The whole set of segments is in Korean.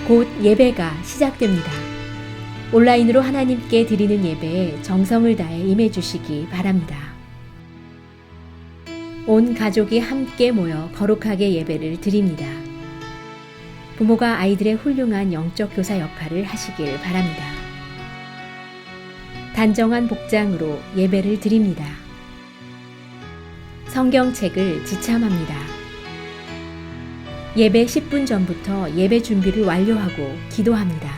곧 예배가 시작됩니다. 온라인으로 하나님께 드리는 예배에 정성을 다해 임해 주시기 바랍니다. 온 가족이 함께 모여 거룩하게 예배를 드립니다. 부모가 아이들의 훌륭한 영적 교사 역할을 하시길 바랍니다. 단정한 복장으로 예배를 드립니다. 성경책을 지참합니다. 예배 10분 전부터 예배 준비를 완료하고 기도합니다.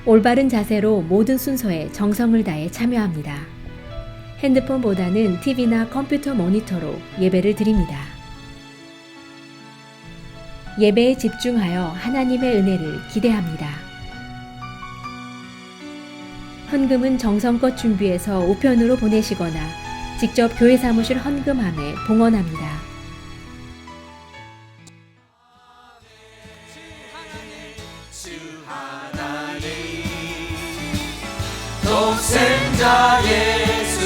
올바른 자세로 모든 순서에 정성을 다해 참여합니다. 핸드폰보다는 TV나 컴퓨터 모니터로 예배를 드립니다. 예배에 집중하여 하나님의 은혜를 기대합니다. 헌금은 정성껏 준비해서 우편으로 보내시거나 직접 교회 사무실 헌금함에 봉헌합니다. 독생자 예수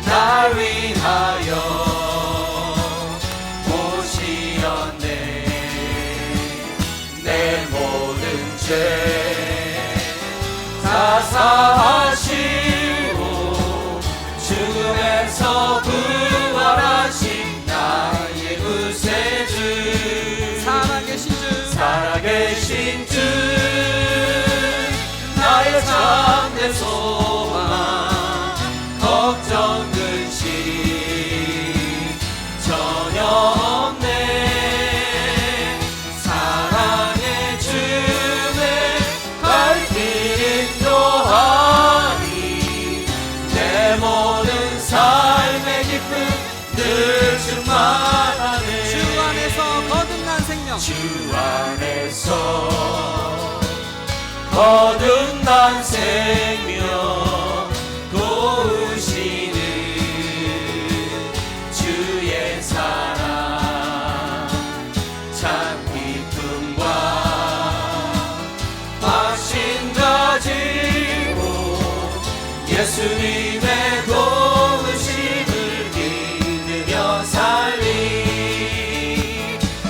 날 위하여 오시었네. 내 모든 죄 다 사하시고 죽음에서 부활하신 나의 구세주 살아계신 주 나의 참된 소망 걱정 근심 전혀 없네. 사랑의 주의 갈 길 인도하니 내 모든 삶의 기쁨 늘 충만하네. 주 안에서 거듭난 생명, 주 안에서 거듭난 생명 도우시는 주의 사랑 참 기쁨과 확신 가지고 예수님의 도우심을 믿으며 살리.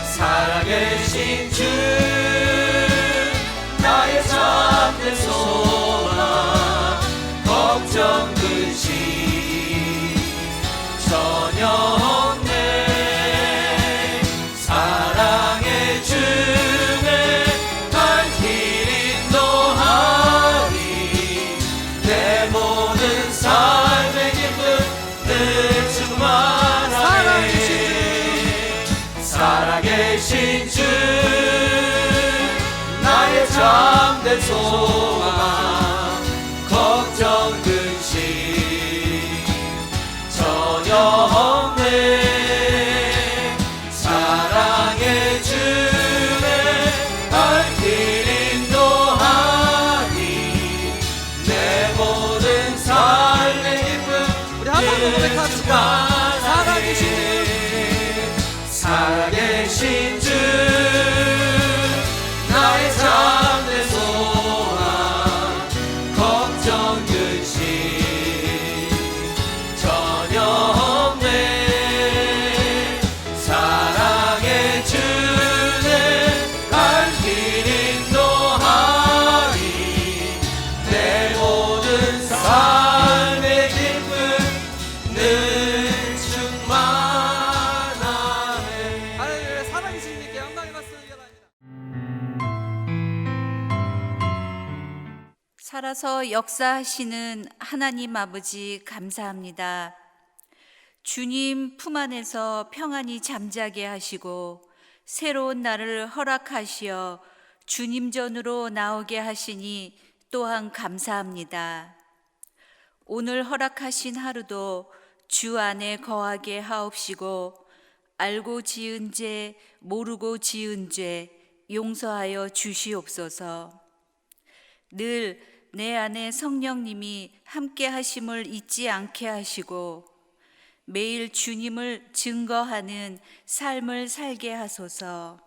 살아계신 주 나의 참된 소망 걱정 근심 전혀 없네. 사랑의 주의 갈 길 인도하니 내 모든 삶의 기쁨 늘 충만하네. 살아계신 주 나의 참된 소망 걱정 근심 전혀 없네. 사랑의 주의 갈 길 인도하니 내 모든 삶의 기쁨 우리 한 번 더 고백합시다. 살아계신 살아계신 주 나의 참된 소망 걱정 근심 전혀 없네. 사랑의 주의 갈 길 인도하니 내 모든 삶의 기쁨 늘 충만하네. 할렐루야. 살아계신 주님께 영광의 박수 드립니다. 살아서 역사하시는 하나님 아버지 감사합니다. 주님 품 안에서 평안히 잠자게 하시고 새로운 날을 허락하시어 주님 전으로 나오게 하시니 또한 감사합니다. 오늘 허락하신 하루도 주 안에 거하게 하옵시고 알고 지은 죄 모르고 지은 죄 용서하여 주시옵소서. 늘 내 안에 성령님이 함께 하심을 잊지 않게 하시고 매일 주님을 증거하는 삶을 살게 하소서.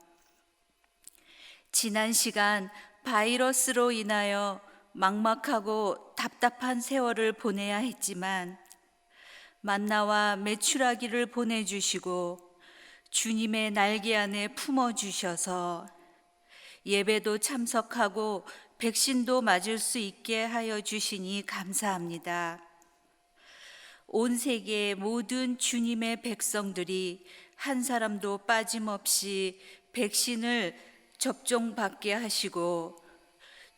지난 시간 바이러스로 인하여 막막하고 답답한 세월을 보내야 했지만 만나와 메추라기를 보내주시고 주님의 날개 안에 품어주셔서 예배도 참석하고 백신도 맞을 수 있게 하여 주시니 감사합니다. 온 세계의 모든 주님의 백성들이 한 사람도 빠짐없이 백신을 접종받게 하시고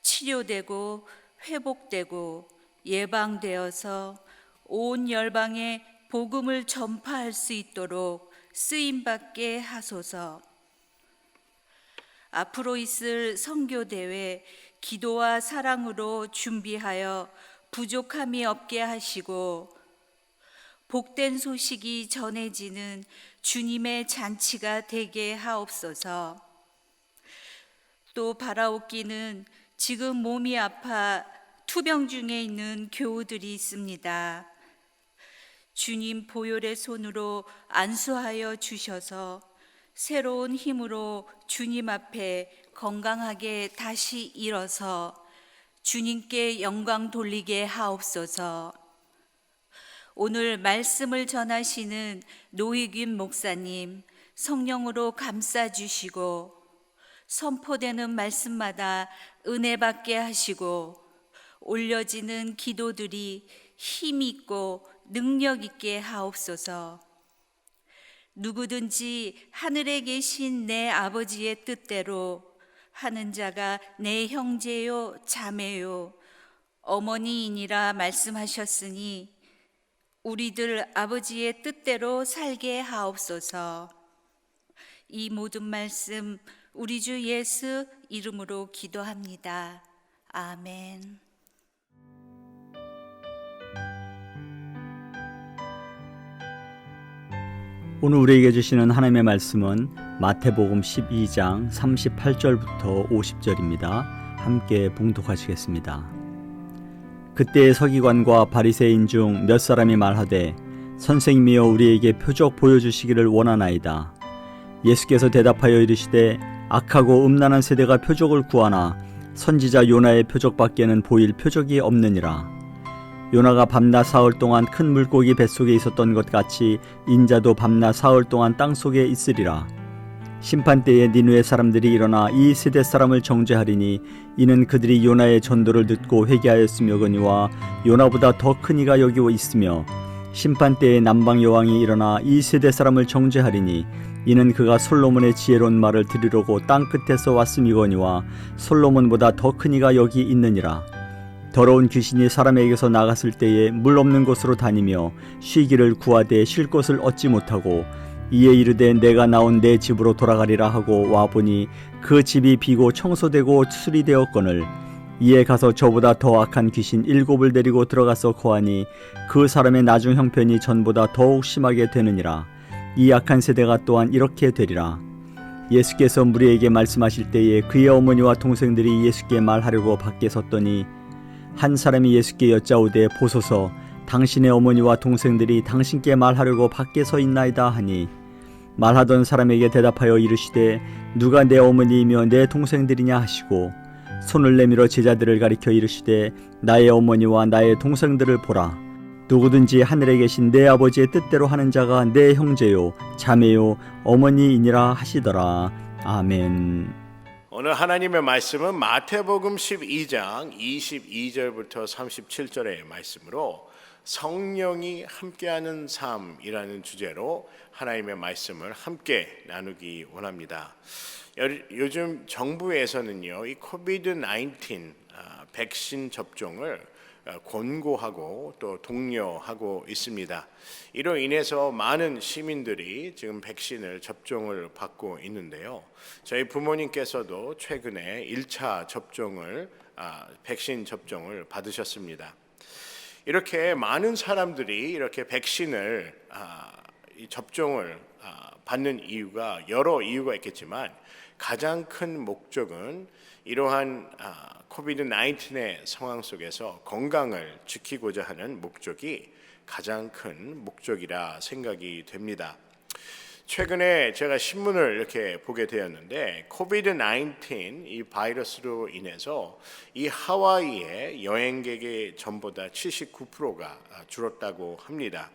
치료되고 회복되고 예방되어서 온 열방에 복음을 전파할 수 있도록 쓰임받게 하소서. 앞으로 있을 선교대회 기도와 사랑으로 준비하여 부족함이 없게 하시고 복된 소식이 전해지는 주님의 잔치가 되게 하옵소서. 또 바라옵기는 지금 몸이 아파 투병 중에 있는 교우들이 있습니다. 주님 보혈의 손으로 안수하여 주셔서 새로운 힘으로 주님 앞에 건강하게 다시 일어서 주님께 영광 돌리게 하옵소서. 오늘 말씀을 전하시는 노희균 목사님 성령으로 감싸 주시고 선포되는 말씀마다 은혜 받게 하시고 올려지는 기도들이 힘 있고 능력 있게 하옵소서. 누구든지 하늘에 계신 내 아버지의 뜻대로 하는 자가 내 형제요 자매요 어머니이니라 말씀하셨으니 우리들 아버지의 뜻대로 살게 하옵소서. 이 모든 말씀 우리 주 예수 이름으로 기도합니다. 아멘. 오늘 우리에게 주시는 하나님의 말씀은 마태복음 12장 38절부터 50절입니다. 함께 봉독하시겠습니다. 그때 서기관과 바리새인 중 몇 사람이 말하되 선생님이여 우리에게 표적 보여주시기를 원하나이다. 예수께서 대답하여 이르시되 악하고 음란한 세대가 표적을 구하나 선지자 요나의 표적밖에는 보일 표적이 없느니라. 요나가 밤낮 사흘 동안 큰 물고기 뱃속에 있었던 것 같이 인자도 밤낮 사흘 동안 땅속에 있으리라. 심판때에 니느웨 사람들이 일어나 이 세대 사람을 정죄하리니 이는 그들이 요나의 전도를 듣고 회개하였으며거니와 요나보다 더 큰 이가 여기 있으며 심판때에 남방 여왕이 일어나 이 세대 사람을 정죄하리니 이는 그가 솔로몬의 지혜로운 말을 들으려고 땅 끝에서 왔음이거니와 솔로몬보다 더 큰 이가 여기 있느니라. 더러운 귀신이 사람에게서 나갔을 때에 물 없는 곳으로 다니며 쉬기를 구하되 쉴 곳을 얻지 못하고 이에 이르되 내가 나온 내 집으로 돌아가리라 하고 와보니 그 집이 비고 청소되고 수리되었거늘 이에 가서 저보다 더 악한 귀신 7을 데리고 들어가서 거하니 그 사람의 나중 형편이 전보다 더욱 심하게 되느니라. 이 악한 세대가 또한 이렇게 되리라. 예수께서 무리에게 말씀하실 때에 그의 어머니와 동생들이 예수께 말하려고 밖에 섰더니 한 사람이 예수께 여짜오되 보소서 당신의 어머니와 동생들이 당신께 말하려고 밖에 서 있나이다 하니 말하던 사람에게 대답하여 이르시되 누가 내 어머니이며 내 동생들이냐 하시고 손을 내밀어 제자들을 가리켜 이르시되 나의 어머니와 나의 동생들을 보라. 누구든지 하늘에 계신 내 아버지의 뜻대로 하는 자가 내 형제요 자매요 어머니이니라 하시더라. 아멘. 오늘 하나님의 말씀은 마태복음 12장 22절부터 37절의 말씀으로 성령이 함께하는 삶이라는 주제로 하나님의 말씀을 함께 나누기 원합니다. 요즘 정부에서는요, 이 코비드-19 백신 접종을 권고하고 또 독려하고 있습니다. 이로 인해서 많은 시민들이 지금 백신을 접종을 받고 있는데요. 저희 부모님께서도 최근에 1차 접종을 백신 접종을 받으셨습니다. 이렇게 많은 사람들이 이렇게 백신을 접종을 받는 이유가 여러 이유가 있겠지만 가장 큰 목적은 이러한 코비드-19의 상황 속에서 건강을 지키고자 하는 목적이 가장 큰 목적이라 생각이 됩니다. 최근에 제가 신문을 이렇게 보게 되었는데 코비드-19 이 바이러스로 인해서 이 하와이의 여행객의 전보다 79%가 줄었다고 합니다.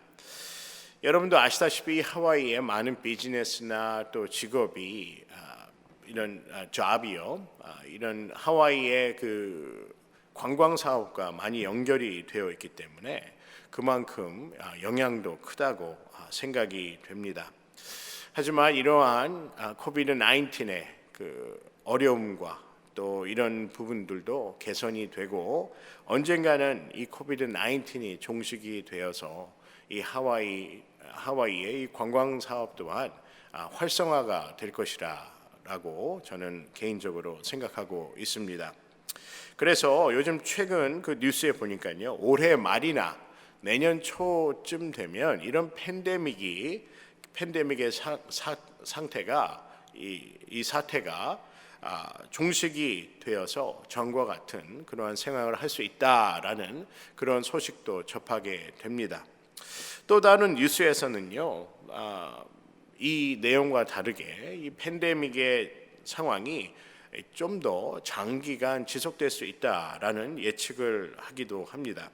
여러분도 아시다시피 하와이에 많은 비즈니스나 또 직업이 이런 잡이요. 이런 하와이의 그 관광 사업과 많이 연결이 되어 있기 때문에 그만큼 영향도 크다고 생각이 됩니다. 하지만 이러한 코비드 19의 그 어려움과 또 이런 부분들도 개선이 되고 언젠가는 이 코비드 19이 종식이 되어서 이 하와이의 이 관광 사업 또한 활성화가 될 것이라고 저는 개인적으로 생각하고 있습니다. 그래서 요즘 최근 그 뉴스에 보니까요, 올해 말이나 내년 초쯤 되면 이런 팬데믹의 상태가 이 사태가 종식이 되어서 전과 같은 그러한 생활을 할 수 있다라는 그런 소식도 접하게 됩니다. 또 다른 뉴스에서는요, 이 내용과 다르게 이 팬데믹의 상황이 좀 더 장기간 지속될 수 있다라는 예측을 하기도 합니다.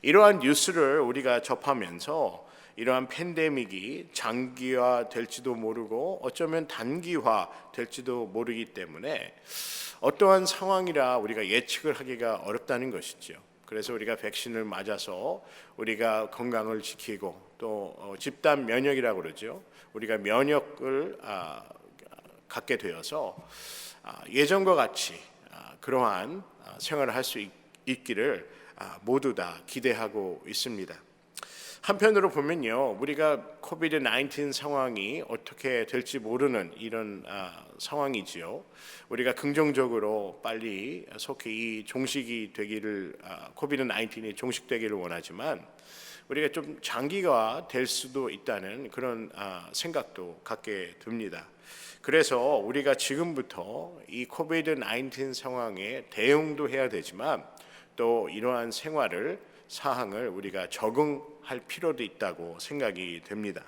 이러한 뉴스를 우리가 접하면서 이러한 팬데믹이 장기화 될지도 모르고 어쩌면 단기화 될지도 모르기 때문에 어떠한 상황이라 우리가 예측을 하기가 어렵다는 것이죠. 그래서 우리가 백신을 맞아서 우리가 건강을 지키고 또 집단 면역이라고 그러죠. 우리가 면역을 갖게 되어서 예전과 같이 그러한 생활을 할 수 있기를 모두 다 기대하고 있습니다. 한편으로 보면요, 우리가 코비드 19 상황이 어떻게 될지 모르는 이런 상황이지요. 우리가 긍정적으로 빨리 속히 이 종식이 되기를, 코비드 19이 종식되기를 원하지만 우리가 좀 장기화 될 수도 있다는 그런 생각도 갖게 됩니다. 그래서 우리가 지금부터 이 코비드 19 상황에 대응도 해야 되지만 또 이러한 사항을 우리가 적응할 필요도 있다고 생각이 됩니다.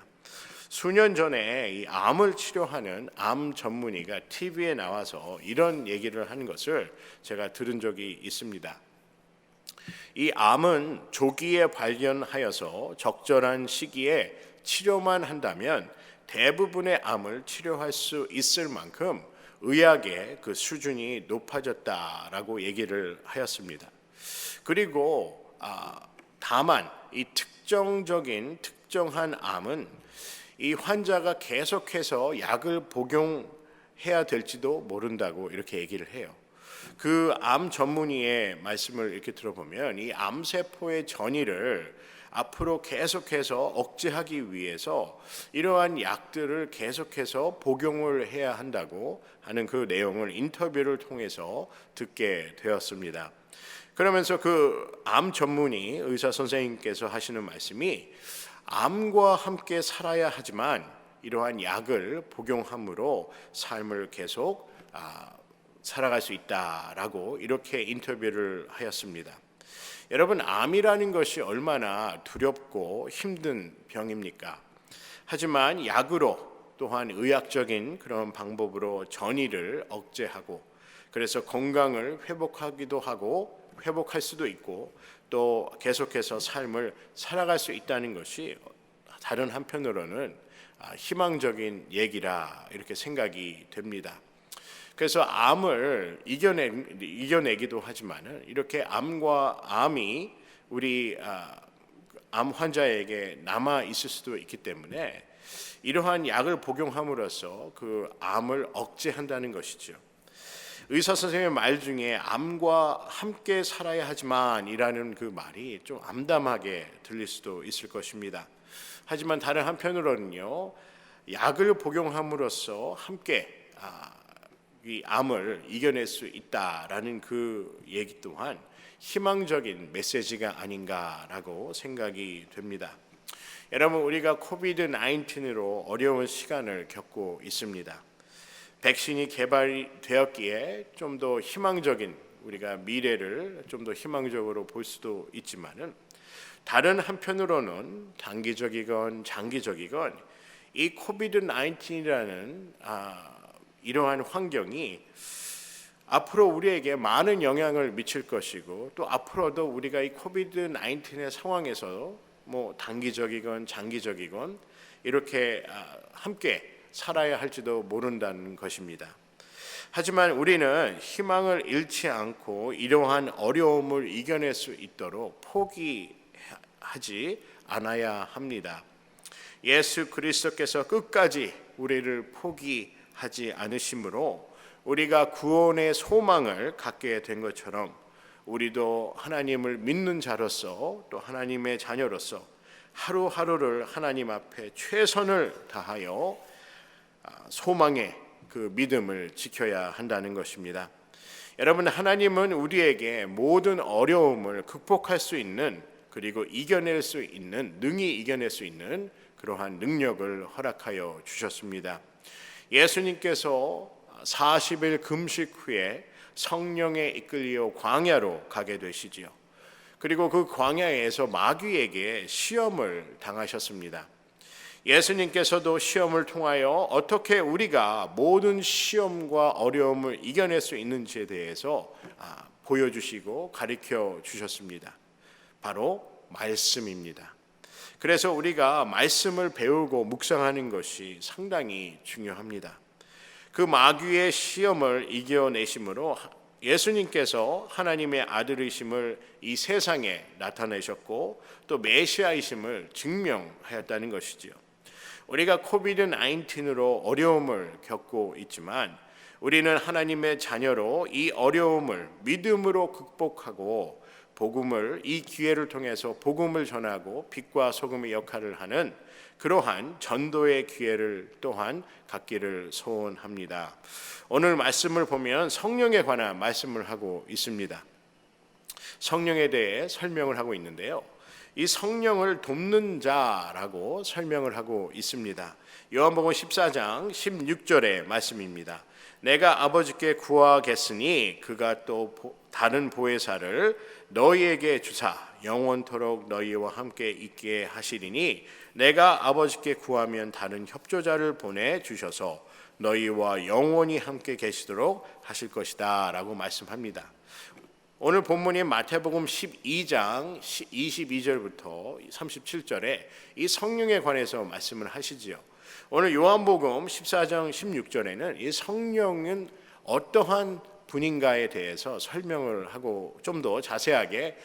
수년 전에 이 암을 치료하는 암 전문의가 TV에 나와서 이런 얘기를 하는 것을 제가 들은 적이 있습니다. 이 암은 조기에 발견하여서 적절한 시기에 치료만 한다면 대부분의 암을 치료할 수 있을 만큼 의학의 그 수준이 높아졌다라고 얘기를 하였습니다. 그리고 다만 이 특정한 암은 이 환자가 계속해서 약을 복용해야 될지도 모른다고 이렇게 얘기를 해요. 그 암 전문의의 말씀을 이렇게 들어보면 이 암세포의 전이를 앞으로 계속해서 억제하기 위해서 이러한 약들을 계속해서 복용을 해야 한다고 하는 그 내용을 인터뷰를 통해서 듣게 되었습니다. 그러면서 그 암 전문의 의사 선생님께서 하시는 말씀이 암과 함께 살아야 하지만 이러한 약을 복용함으로 삶을 계속 살아갈 수 있다라고 이렇게 인터뷰를 하였습니다. 여러분, 암이라는 것이 얼마나 두렵고 힘든 병입니까? 하지만 약으로 또한 의학적인 그런 방법으로 전이를 억제하고 그래서 건강을 회복하기도 하고 회복할 수도 있고 또 계속해서 삶을 살아갈 수 있다는 것이 다른 한편으로는 희망적인 얘기라 이렇게 생각이 됩니다. 그래서 암을 이겨내기도 하지만은 이렇게 암이 우리 암 환자에게 남아 있을 수도 있기 때문에 이러한 약을 복용함으로써 그 암을 억제한다는 것이죠. 의사 선생님의 말 중에 암과 함께 살아야 하지만이라는 그 말이 좀 암담하게 들릴 수도 있을 것입니다. 하지만 다른 한편으로는요, 약을 복용함으로써 함께 이 암을 이겨낼 수 있다라는 그 얘기 또한 희망적인 메시지가 아닌가라고 생각이 됩니다. 여러분, 우리가 코비드 19으로 어려운 시간을 겪고 있습니다. 백신이 개발되었기에 좀 더 희망적인 우리가 미래를 좀 더 희망적으로 볼 수도 있지만은 다른 한편으로는 단기적이건 장기적이건 이 코비드 19이라는 이러한 환경이 앞으로 우리에게 많은 영향을 미칠 것이고 또 앞으로도 우리가 이 코비드 19의 상황에서 뭐 단기적이건 장기적이건 이렇게 함께 살아야 할지도 모른다는 것입니다. 하지만 우리는 희망을 잃지 않고 이러한 어려움을 이겨낼 수 있도록 포기하지 않아야 합니다. 예수 그리스도께서 끝까지 우리를 포기하지 않으심으로 우리가 구원의 소망을 갖게 된 것처럼 우리도 하나님을 믿는 자로서 또 하나님의 자녀로서 하루하루를 하나님 앞에 최선을 다하여 소망의 그 믿음을 지켜야 한다는 것입니다. 여러분, 하나님은 우리에게 모든 어려움을 극복할 수 있는, 그리고 이겨낼 수 있는, 능히 이겨낼 수 있는 그러한 능력을 허락하여 주셨습니다. 예수님께서 40일 금식 후에 성령에 이끌려 광야로 가게 되시지요. 그리고 그 광야에서 마귀에게 시험을 당하셨습니다. 예수님께서도 시험을 통하여 어떻게 우리가 모든 시험과 어려움을 이겨낼 수 있는지에 대해서 보여주시고 가르쳐 주셨습니다. 바로 말씀입니다. 그래서 우리가 말씀을 배우고 묵상하는 것이 상당히 중요합니다. 그 마귀의 시험을 이겨내심으로 예수님께서 하나님의 아들이심을 이 세상에 나타내셨고 또 메시아이심을 증명하였다는 것이지요. 우리가 코비드-19으로 어려움을 겪고 있지만 우리는 하나님의 자녀로 이 어려움을 믿음으로 극복하고 복음을, 이 기회를 통해서 복음을 전하고 빛과 소금의 역할을 하는 그러한 전도의 기회를 또한 갖기를 소원합니다. 오늘 말씀을 보면 성령에 관한 말씀을 하고 있습니다. 성령에 대해 설명을 하고 있는데요. 이 성령을 돕는 자라고 설명을 하고 있습니다. 요한복음 14장 16절의 말씀입니다. 내가 아버지께 구하겠으니 그가 또 다른 보혜사를 너희에게 주사 영원토록 너희와 함께 있게 하시리니 내가 아버지께 구하면 다른 협조자를 보내주셔서 너희와 영원히 함께 계시도록 하실 것이다 라고 말씀합니다. 오늘 본문인 마태복음 12장 22절부터 37절에 이 성령에 관해서 말씀을 하시지요. 오늘 요한복음 14장 16절에는 이 성령은 어떠한 분인가에 대해서 설명을 하고 좀 더 자세하게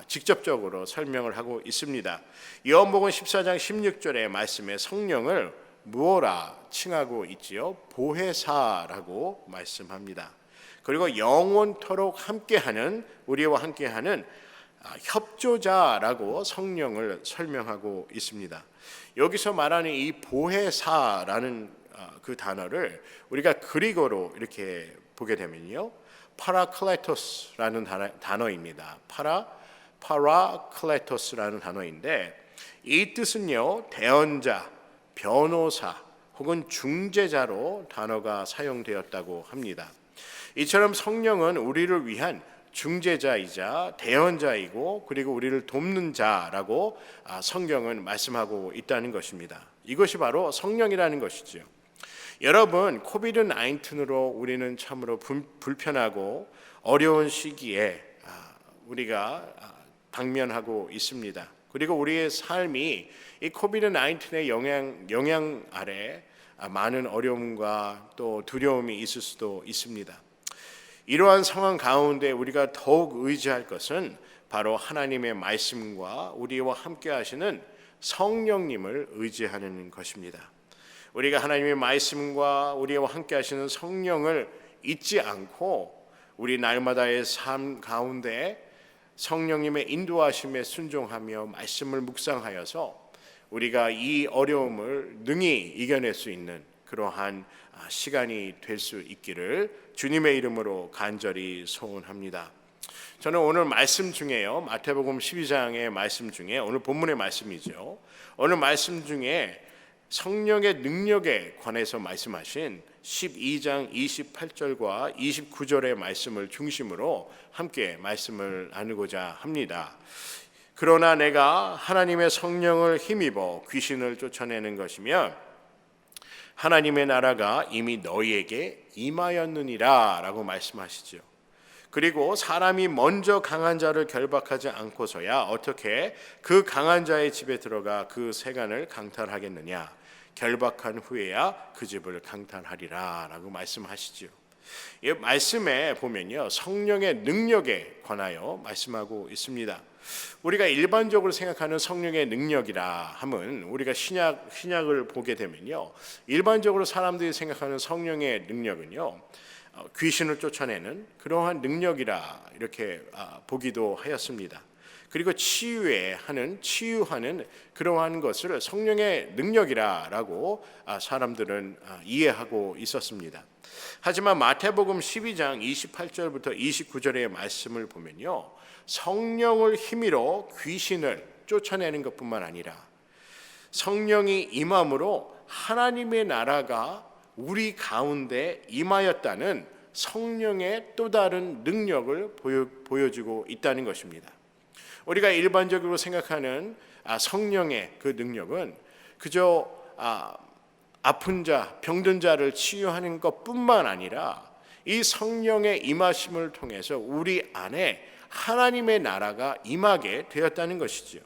직접적으로 설명을 하고 있습니다. 요한복음 14장 16절의 말씀에 성령을 무엇라 칭하고 있지요? 보혜사라고 말씀합니다. 그리고 영원토록 함께하는, 우리와 함께하는 협조자라고 성령을 설명하고 있습니다. 여기서 말하는 이 보혜사라는 그 단어를 우리가 그리고로 이렇게 보게 되면요, 파라클레토스라는 단어입니다. 파라클레토스라는 단어인데 이 뜻은요, 대언자, 변호사 혹은 중재자로 단어가 사용되었다고 합니다. 이처럼 성령은 우리를 위한 중재자이자 대언자이고 그리고 우리를 돕는 자라고 성경은 말씀하고 있다는 것입니다. 이것이 바로 성령이라는 것이죠. 여러분, 코비드-19으로 우리는 참으로 불편하고 어려운 시기에 우리가 당면하고 있습니다. 그리고 우리의 삶이 이 코비드-19의 영향 아래 많은 어려움과 또 두려움이 있을 수도 있습니다. 이러한 상황 가운데 우리가 더욱 의지할 것은 바로 하나님의 말씀과 우리와 함께 하시는 성령님을 의지하는 것입니다. 우리가 하나님의 말씀과 우리와 함께 하시는 성령을 잊지 않고 우리 날마다의 삶 가운데 성령님의 인도하심에 순종하며 말씀을 묵상하여서 우리가 이 어려움을 능히 이겨낼 수 있는 그러한 시간이 될 수 있기를 주님의 이름으로 간절히 소원합니다. 저는 오늘 말씀 중에요, 마태복음 12장의 말씀 중에 오늘 본문의 말씀이죠. 오늘 말씀 중에 성령의 능력에 관해서 말씀하신 12장 28절과 29절의 말씀을 중심으로 함께 말씀을 나누고자 합니다. 그러나 내가 하나님의 성령을 힘입어 귀신을 쫓아내는 것이면 하나님의 나라가 이미 너희에게 임하였느니라 라고 말씀하시죠. 그리고 사람이 먼저 강한 자를 결박하지 않고서야 어떻게 그 강한 자의 집에 들어가 그 세간을 강탈하겠느냐. 결박한 후에야 그 집을 강탈하리라 라고 말씀하시죠. 이 말씀에 보면요, 성령의 능력에 관하여 말씀하고 있습니다. 우리가 일반적으로 생각하는 성령의 능력이라 함은 우리가 신약을 보게 되면요, 일반적으로 사람들이 생각하는 성령의 능력은요, 귀신을 쫓아내는 그러한 능력이라 이렇게 보기도 하였습니다. 그리고 치유하는 그러한 것을 성령의 능력이라고 사람들은 이해하고 있었습니다. 하지만 마태복음 12장 28절부터 29절의 말씀을 보면요, 성령을 힘입어 귀신을 쫓아내는 것뿐만 아니라 성령이 임함으로 하나님의 나라가 우리 가운데 임하였다는 성령의 또 다른 능력을 보여주고 있다는 것입니다. 우리가 일반적으로 생각하는 성령의 그 능력은 그저 아픈 자, 병든 자를 치유하는 것뿐만 아니라 이 성령의 임하심을 통해서 우리 안에 하나님의 나라가 임하게 되었다는 것이지요.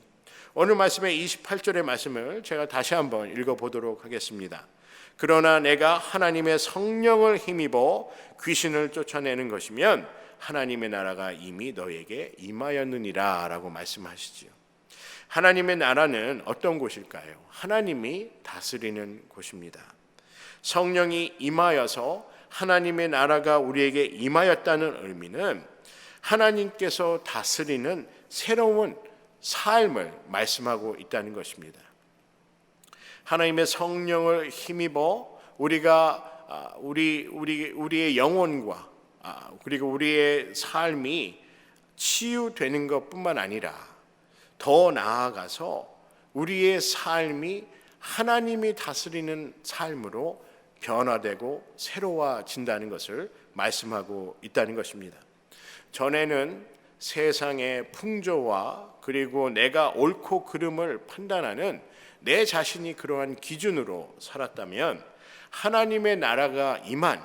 오늘 말씀의 28절의 말씀을 제가 다시 한번 읽어보도록 하겠습니다. 그러나 내가 하나님의 성령을 힘입어 귀신을 쫓아내는 것이면 하나님의 나라가 이미 너에게 임하였느니라 라고 말씀하시지요. 하나님의 나라는 어떤 곳일까요? 하나님이 다스리는 곳입니다. 성령이 임하여서 하나님의 나라가 우리에게 임하였다는 의미는 하나님께서 다스리는 새로운 삶을 말씀하고 있다는 것입니다. 하나님의 성령을 힘입어 우리의 영혼과 그리고 우리의 삶이 치유되는 것뿐만 아니라 더 나아가서 우리의 삶이 하나님이 다스리는 삶으로 변화되고 새로워진다는 것을 말씀하고 있다는 것입니다. 전에는 세상의 풍조와 그리고 내가 옳고 그름을 판단하는 내 자신이 그러한 기준으로 살았다면 하나님의 나라가 임한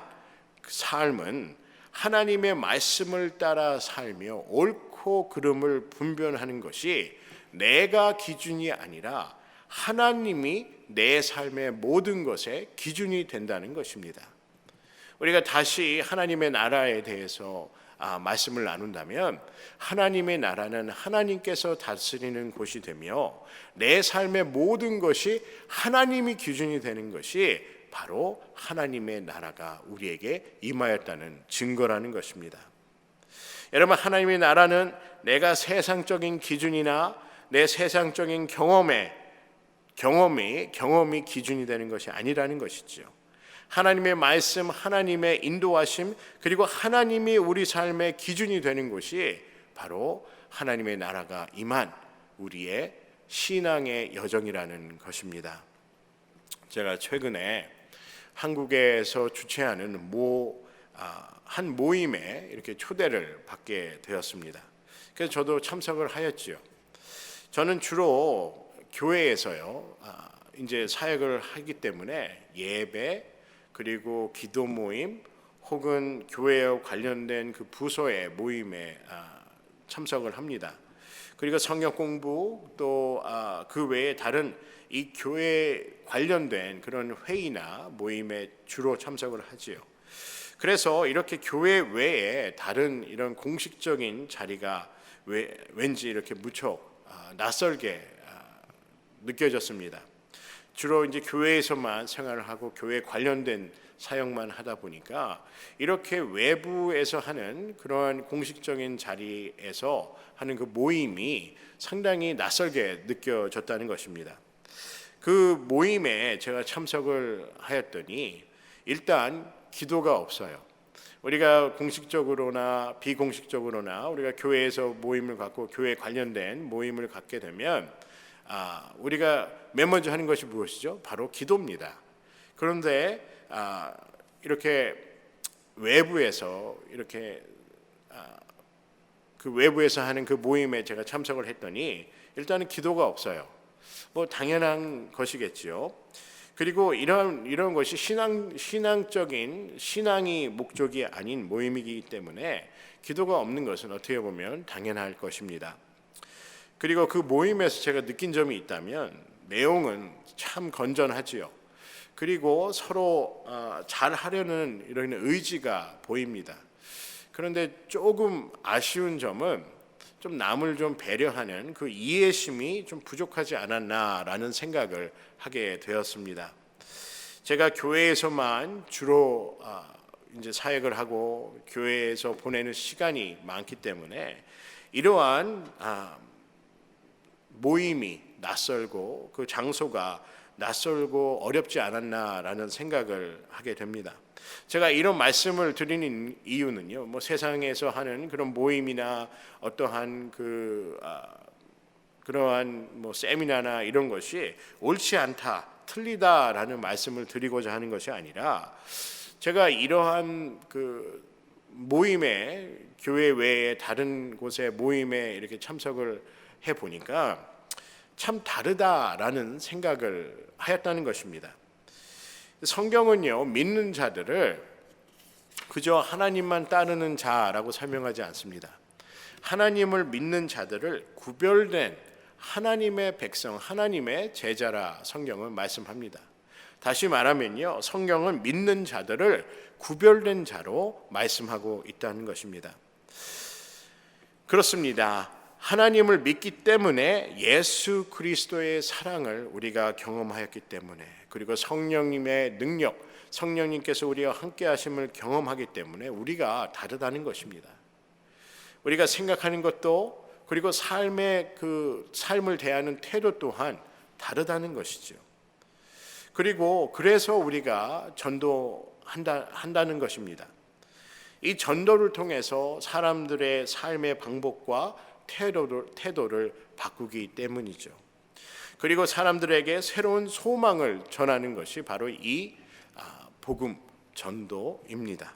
그 삶은 하나님의 말씀을 따라 살며 옳고 그름을 분별하는 것이 내가 기준이 아니라 하나님이 내 삶의 모든 것의 기준이 된다는 것입니다. 우리가 다시 하나님의 나라에 대해서 말씀을 나눈다면 하나님의 나라는 하나님께서 다스리는 곳이 되며 내 삶의 모든 것이 하나님이 기준이 되는 것이 바로 하나님의 나라가 우리에게 임하였다는 증거라는 것입니다. 여러분, 하나님의 나라는 내가 세상적인 기준이나 내 세상적인 경험이 기준이 되는 것이 아니라는 것이죠. 하나님의 말씀, 하나님의 인도하심, 그리고 하나님이 우리 삶의 기준이 되는 것이 바로 하나님의 나라가 임한 우리의 신앙의 여정이라는 것입니다. 제가 최근에 한국에서 주최하는 한 모임에 이렇게 초대를 받게 되었습니다. 그래서 저도 참석을 하였지요. 저는 주로 교회에서요, 이제 사역을 하기 때문에 예배 그리고 기도 모임 혹은 교회와 관련된 그 부서의 모임에 참석을 합니다. 그리고 성경 공부 또 그 외에 다른 이 교회 관련된 그런 회의나 모임에 주로 참석을 하지요. 그래서 이렇게 교회 외에 다른 이런 공식적인 자리가 왠지 이렇게 무척 낯설게 느껴졌습니다. 주로 이제 교회에서만 생활을 하고 교회 관련된 사역만 하다 보니까 이렇게 외부에서 하는 그러한 공식적인 자리에서 하는 그 모임이 상당히 낯설게 느껴졌다는 것입니다. 그 모임에 제가 참석을 하였더니 일단 기도가 없어요. 우리가 공식적으로나 비공식적으로나 우리가 교회에서 모임을 갖고 교회 관련된 모임을 갖게 되면 우리가 맨 먼저 하는 것이 무엇이죠? 바로 기도입니다. 그런데 이렇게 외부에서 이렇게 그 외부에서 하는 그 모임에 제가 참석을 했더니 일단은 기도가 없어요. 뭐 당연한 것이겠지요. 그리고 이런 것이 신앙적인 신앙이 목적이 아닌 모임이기 때문에 기도가 없는 것은 어떻게 보면 당연할 것입니다. 그리고 그 모임에서 제가 느낀 점이 있다면 내용은 참 건전하지요. 그리고 서로 잘 하려는 이런 의지가 보입니다. 그런데 조금 아쉬운 점은 좀 남을 좀 배려하는 그 이해심이 좀 부족하지 않았나라는 생각을 하게 되었습니다. 제가 교회에서만 주로 이제 사역을 하고 교회에서 보내는 시간이 많기 때문에 이러한 모임이 낯설고 그 장소가 낯설고 어렵지 않았나라는 생각을 하게 됩니다. 제가 이런 말씀을 드리는 이유는요, 뭐 세상에서 하는 그런 모임이나 어떠한 그러한 뭐 세미나나 이런 것이 옳지 않다, 틀리다라는 말씀을 드리고자 하는 것이 아니라, 제가 이러한 그 모임에, 교회 외에 다른 곳의 모임에 이렇게 참석을 해 보니까 참 다르다라는 생각을 하였다는 것입니다. 성경은요, 믿는 자들을 그저 하나님만 따르는 자라고 설명하지 않습니다. 하나님을 믿는 자들을 구별된 하나님의 백성, 하나님의 제자라 성경은 말씀합니다. 다시 말하면요, 성경은 믿는 자들을 구별된 자로 말씀하고 있다는 것입니다. 그렇습니다. 하나님을 믿기 때문에 예수 그리스도의 사랑을 우리가 경험하였기 때문에, 그리고 성령님의 능력, 성령님께서 우리와 함께 하심을 경험하기 때문에 우리가 다르다는 것입니다. 우리가 생각하는 것도, 그리고 삶의 그 삶을 대하는 태도 또한 다르다는 것이죠. 그리고 그래서 우리가 전도한다는 것입니다. 이 전도를 통해서 사람들의 삶의 방법과 태도를 바꾸기 때문이죠. 그리고 사람들에게 새로운 소망을 전하는 것이 바로 이 복음 전도입니다.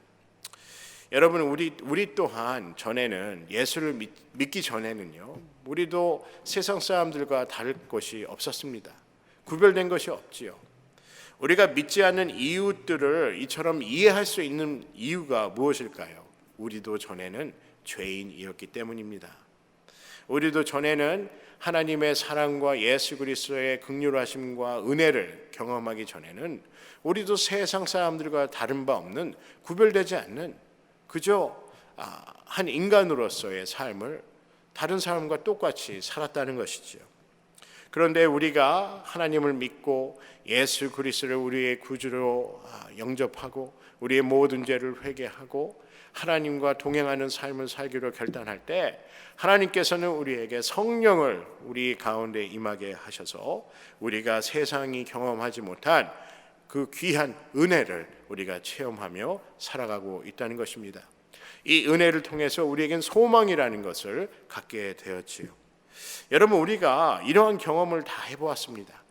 여러분, 우리 또한 전에는, 예수를 믿기 전에는요, 우리도 세상 사람들과 다를 것이 없었습니다. 구별된 것이 없지요. 우리가 믿지 않는 이웃들을 이처럼 이해할 수 있는 이유가 무엇일까요? 우리도 전에는 죄인이었기 때문입니다. 우리도 전에는 하나님의 사랑과 예수 그리스도의 긍휼하심과 은혜를 경험하기 전에는 우리도 세상 사람들과 다른 바 없는, 구별되지 않는 그저 한 인간으로서의 삶을 다른 사람과 똑같이 살았다는 것이죠. 그런데 우리가 하나님을 믿고 예수 그리스도를 우리의 구주로 영접하고 우리의 모든 죄를 회개하고 하나님과 동행하는 삶을 살기로 결단할 때, 하나님께서는 우리에게 성령을 우리 가운데 임하게 하셔서 우리가 세상이 경험하지 못한 그 귀한 은혜를 우리가 체험하며 살아가고 있다는 것입니다. 이 은혜를 통해서 우리에겐 소망이라는 것을 갖게 되었지요. 여러분, 우리가 이러한 경험을 다 해보았습니다.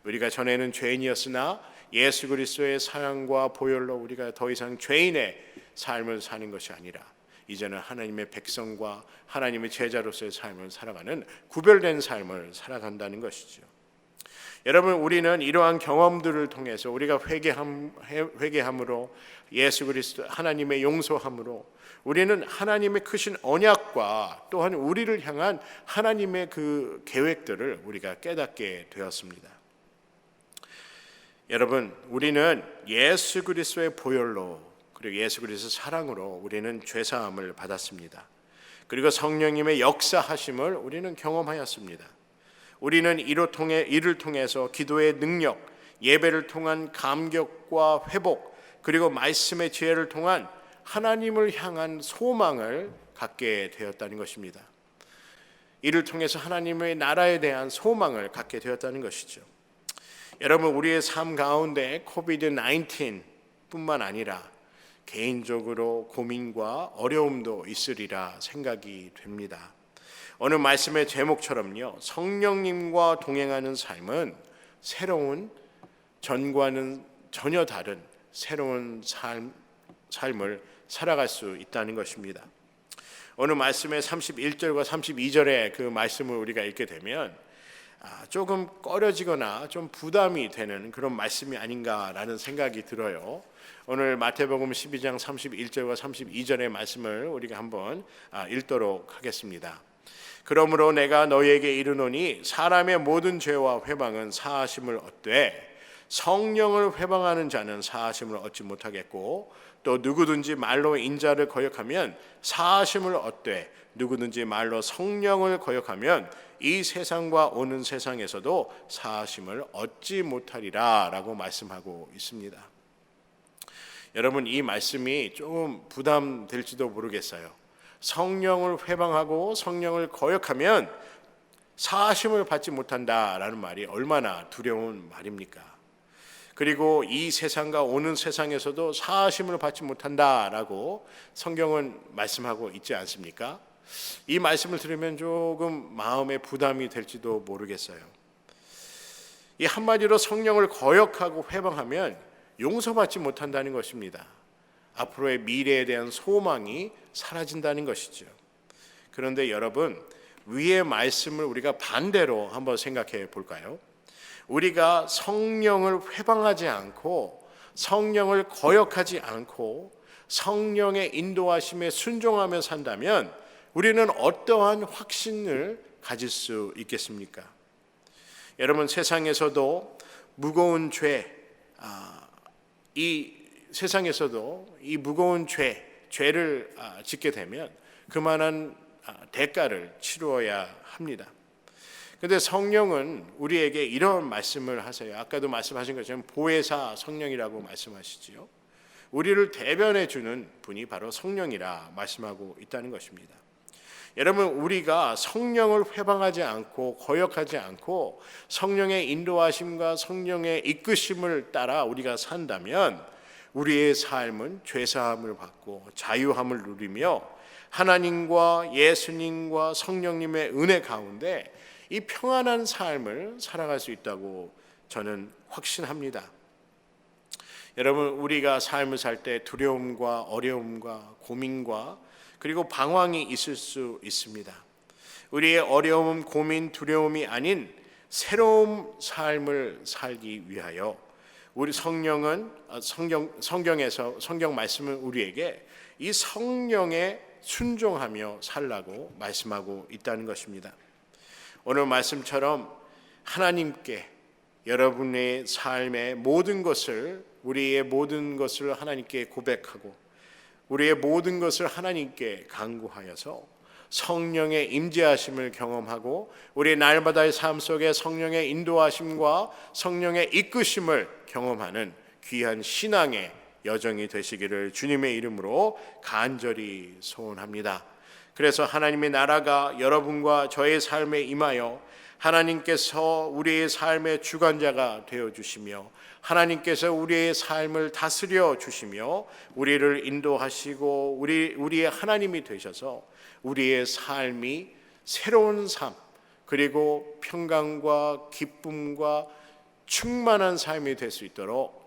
우리가 전에는 죄인이었으나 예수 그리스도의 사랑과 보혈로 우리가 더 이상 죄인의 삶을 사는 것이 아니라 이제는 하나님의 백성과 하나님의 제자로서의 삶을 살아가는 구별된 삶을 살아간다는 것이죠. 여러분, 우리는 이러한 경험들을 통해서 우리가 회개함으로, 예수 그리스도 하나님의 용서함으로 우리는 하나님의 크신 언약과 또한 우리를 향한 하나님의 그 계획들을 우리가 깨닫게 되었습니다. 여러분, 우리는 예수 그리스도의 보혈로, 그리고 예수 그리스도의 사랑으로 우리는 죄사함을 받았습니다. 그리고 성령님의 역사하심을 우리는 경험하였습니다. 우리는 이를 통해서 기도의 능력, 예배를 통한 감격과 회복, 그리고 말씀의 지혜를 통한 하나님을 향한 소망을 갖게 되었다는 것입니다. 이를 통해서 하나님의 나라에 대한 소망을 갖게 되었다는 것이죠. 여러분, 우리의 삶 가운데 코비드-19 뿐만 아니라 개인적으로 고민과 어려움도 있으리라 생각이 됩니다. 오늘 말씀의 제목처럼요, 성령님과 동행하는 삶은 새로운, 전과는 전혀 다른 새로운 삶을 살아갈 수 있다는 것입니다. 오늘 말씀의 31절과 32절의 그 말씀을 우리가 읽게 되면 조금 꺼려지거나 좀 부담이 되는 그런 말씀이 아닌가라는 생각이 들어요. 오늘 마태복음 12장 31절과 32절의 말씀을 우리가 한번 읽도록 하겠습니다. 그러므로 내가 너희에게 이르노니 사람의 모든 죄와 회방은 사하심을 얻되 성령을 회방하는 자는 사하심을 얻지 못하겠고 또 누구든지 말로 인자를 거역하면 사하심을 얻되 누구든지 말로 성령을 거역하면 이 세상과 오는 세상에서도 사하심을 얻지 못하리라 라고 말씀하고 있습니다. 여러분, 이 말씀이 조금 부담될지도 모르겠어요. 성령을 회방하고 성령을 거역하면 사하심을 받지 못한다라는 말이 얼마나 두려운 말입니까? 그리고 이 세상과 오는 세상에서도 사하심을 받지 못한다라고 성경은 말씀하고 있지 않습니까? 이 말씀을 들으면 조금 마음에 부담이 될지도 모르겠어요. 이 한마디로 성령을 거역하고 회방하면 용서받지 못한다는 것입니다. 앞으로의 미래에 대한 소망이 사라진다는 것이죠. 그런데 여러분, 위의 말씀을 우리가 반대로 한번 생각해 볼까요? 우리가 성령을 회방하지 않고 성령을 거역하지 않고 성령의 인도하심에 순종하며 산다면 우리는 어떠한 확신을 가질 수 있겠습니까? 여러분, 세상에서도 무거운 이 세상에서도 이 무거운 죄를 짓게 되면 그만한 대가를 치루어야 합니다. 그런데 성령은 우리에게 이런 말씀을 하세요. 아까도 말씀하신 것처럼 보혜사 성령이라고 말씀하시지요. 우리를 대변해 주는 분이 바로 성령이라 말씀하고 있다는 것입니다. 여러분, 우리가 성령을 회방하지 않고 거역하지 않고 성령의 인도하심과 성령의 이끄심을 따라 우리가 산다면 우리의 삶은 죄사함을 받고 자유함을 누리며 하나님과 예수님과 성령님의 은혜 가운데 이 평안한 삶을 살아갈 수 있다고 저는 확신합니다. 여러분, 우리가 삶을 살 때 두려움과 어려움과 고민과 그리고 방황이 있을 수 있습니다. 우리의 어려움, 고민, 두려움이 아닌 새로운 삶을 살기 위하여 우리 성경에서 성경 말씀은 우리에게 이 성령에 순종하며 살라고 말씀하고 있다는 것입니다. 오늘 말씀처럼 하나님께 여러분의 삶의 모든 것을 우리의 모든 것을 하나님께 고백하고 우리의 모든 것을 하나님께 간구하여서 성령의 임재하심을 경험하고 우리 날마다의 삶 속에 성령의 인도하심과 성령의 이끄심을 경험하는 귀한 신앙의 여정이 되시기를 주님의 이름으로 간절히 소원합니다. 그래서 하나님의 나라가 여러분과 저의 삶에 임하여 하나님께서 우리의 삶의 주관자가 되어주시며 하나님께서 우리의 삶을 다스려 주시며 우리를 인도하시고 우리의 하나님이 되셔서 우리의 삶이 새로운 삶 그리고 평강과 기쁨과 충만한 삶이 될 수 있도록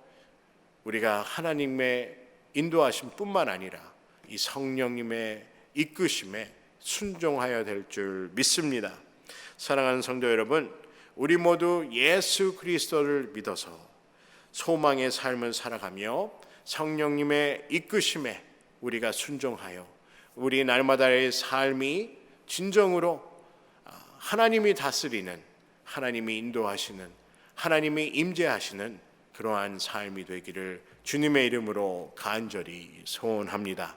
우리가 하나님의 인도하심 뿐만 아니라 이 성령님의 이끄심에 순종하여야 될 줄 믿습니다. 사랑하는 성도 여러분, 우리 모두 예수 그리스도를 믿어서 소망의 삶을 살아가며 성령님의 이끄심에 우리가 순종하여 우리 날마다의 삶이 진정으로 하나님이 다스리는, 하나님이 인도하시는, 하나님이 임재하시는 그러한 삶이 되기를 주님의 이름으로 간절히 소원합니다.